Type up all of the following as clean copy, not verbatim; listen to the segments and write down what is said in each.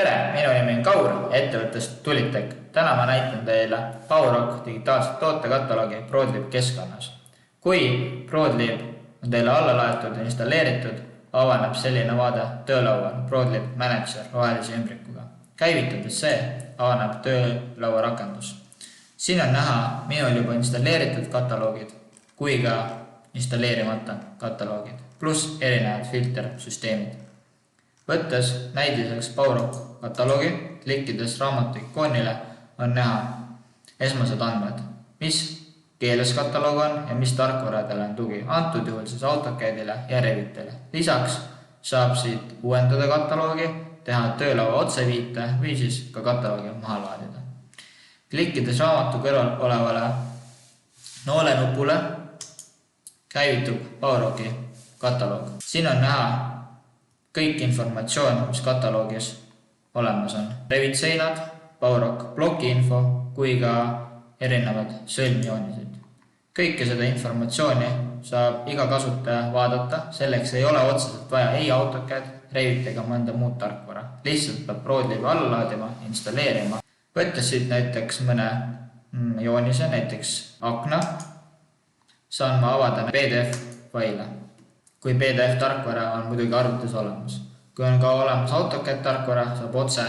Tere, minu nimi on Kaur ettevõttest Tulitech. Täna ma näitan teile PowerRock digitaalset tootekatalogi Prodlib keskkonnas. Kui Prodlib on teile alla laetud ja installeeritud, avaneb selline vaade töölaual Prodlib Manager rohelise ümbrikuga. Käivitades see, avaneb töölaua rakendus. Siin on näha minul juba installeeritud kataloogid kui ka installeerimata kataloogid, pluss erinevad filtersüsteemid. Võttes näidiseks PowerRock kataloogi, klikkides raamatu ikoonile on näha esmased andmed, mis keeles kataloog on ja mis tarkvaradele on tugi, antud juhul siis AutoCADile ja Revitile. Lisaks saab siit uuendada kataloogi, teha töölaua otseviite või siis ka kataloogi maha laadida. Klikkides raamatu kõrval olevale noolenupule käivitub PowerRocki kataloog. Siin on näha kõik informatsioon, mis kataloogis olemas on. Revit seinad, PowerRock bloki info kui ka erinevad sõlmjoonised. Kõike seda informatsiooni saab iga kasutaja vaadata, selleks ei ole otseselt vaja ei AutoCAD, Revit ega mõnda muud tarkvara. Lihtsalt peab Prodlibi alla laadima, installeerima. Võttes siit näiteks mõne joonise, näiteks akna, saan ma avada PDF-faile. Kui PDF tarkvara on muidugi arvutis olemas. Kui on ka olemas AutoCAD tarkvara, saab otse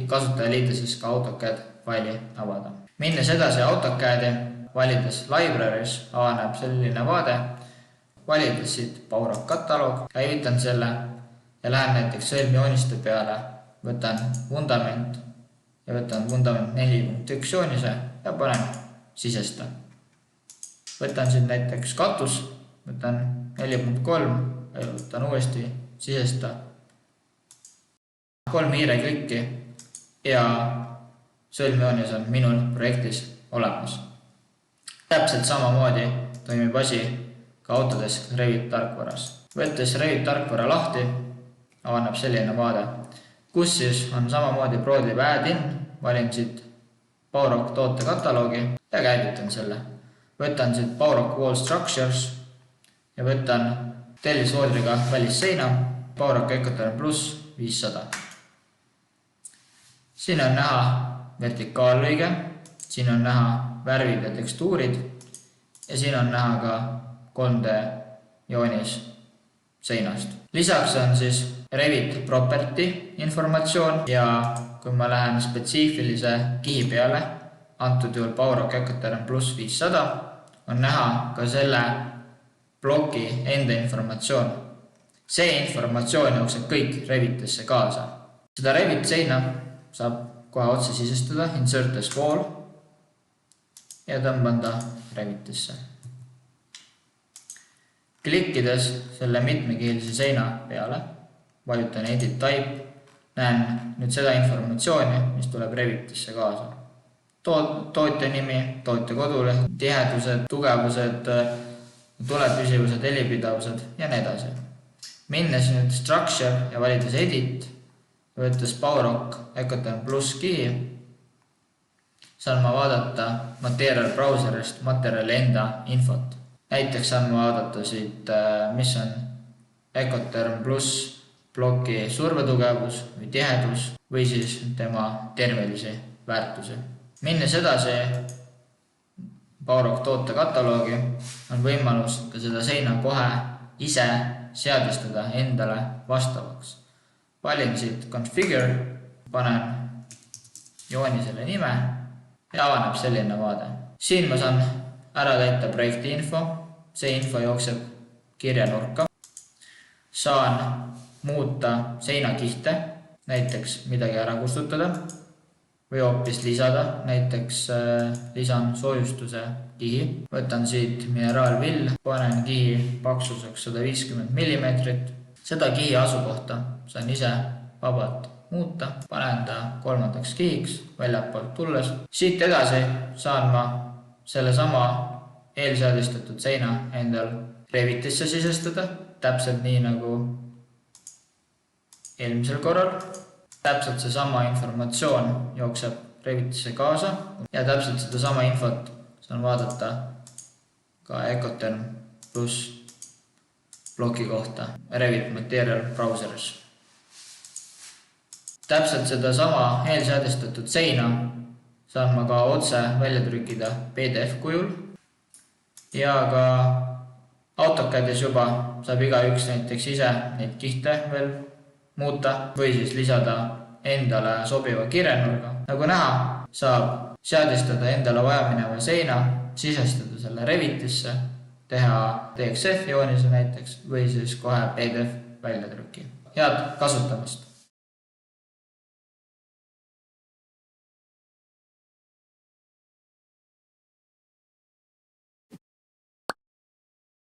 kasutaja liiteses ka AutoCAD faili avada. Minnes edasi AutoCADi, valides libraries, avaneb selline vaade. Valides siit PowerRock kataloog, käivitan selle ja lähen näiteks sõlmjooniste peale. Võtan vundament ja võtan vundament 4.1 joonise ja panen sisesta. Võtan siit näiteks katus, võtan 4.3 ja võtan uuesti sisesta 3 hiireklikki ja sõlmjoonis on minul projektis olemas. Täpselt samamoodi toimib asi ka Autodesk Revit tarkvaras. Võttes Revit tarkvara lahti, avaneb selline vaade, kus siis on samamoodi Prodlib add-in, valin siit PowerRock tootekatalogi ja käivitan selle. Võtan siit PowerRock Wall Structures ja võtan tellisvoodriga välisseina, PowerRock Ecoterm Plus 500. Siin on näha vertikaallõige, siin on näha värvid ja tekstuurid ja siin on näha ka 3D joonis seinast. Lisaks on siis Revit property informatsioon ja kui ma lähen spetsiifilise kihi peale, antud juhul PowerRock Ecoterm Plus 500, on näha ka selle bloki enda informatsioon. See informatsioon jookseb kõik Revitisse kaasa. Seda Revit seina saab kohe otse sisestada, insert as wall ja tõmban ta Revitisse. Klikkides selle mitmekihilise seina peale, vajutan edit type, näen nüüd seda informatsiooni, mis tuleb Revitisse kaasa. Tootja nimi, tootja koduleht, tihedused, tugevused, tulepüsivused, helipidavused ja nii edasi. Minnes nüüd structure ja valides edit, võttes PowerRock Ecoterm Plus kihi, saan ma vaadata Material browserist materjali enda infot. Näiteks saan ma vaadata siit, mis on Ecoterm Plus bloki survetugevus või tihedus või siis tema termelisi väärtusi. Minnes edasi PowerRock tootekatalogi on võimalus ka seda seina kohe ise seadistada endale vastavaks. Valin siit configure, panen joonisele nime ja avaneb selline vaade. Siin ma saan ära täita projekti info, see info jookseb kirjanurka. Saan muuta seinakihte, näiteks midagi ära kustutada või hoopis lisada, näiteks lisan soojustuse kihi. Võtan siit mineraalvill, panen kihi paksuseks 150 mm. Seda kihi asukohta saan ise vabalt muuta, panen ta 3. kihiks väljapoolt tulles. Siit edasi saan ma selle sama eelseadistatud seina endal Revitisse sisestada, täpselt nii nagu eelmisel korral. Täpselt see sama informatsioon jookseb Revitisse kaasa ja täpselt seda sama infot saan vaadata ka Ecoterm Plus bloki kohta Revit Material browseris. Täpselt seda sama eelseadistatud seina saan ma ka otse välja trükkida PDF kujul ja ka AutoCADis juba saab igaüks näiteks ise neid kihte veel muuta või siis lisada endale sobiva kirjenurga. Nagu näha, saab seadistada endale vajamineva seina, sisestada selle Revitisse, teha DXF joonise näiteks või siis kohe PDF väljatrükki. Head kasutamist!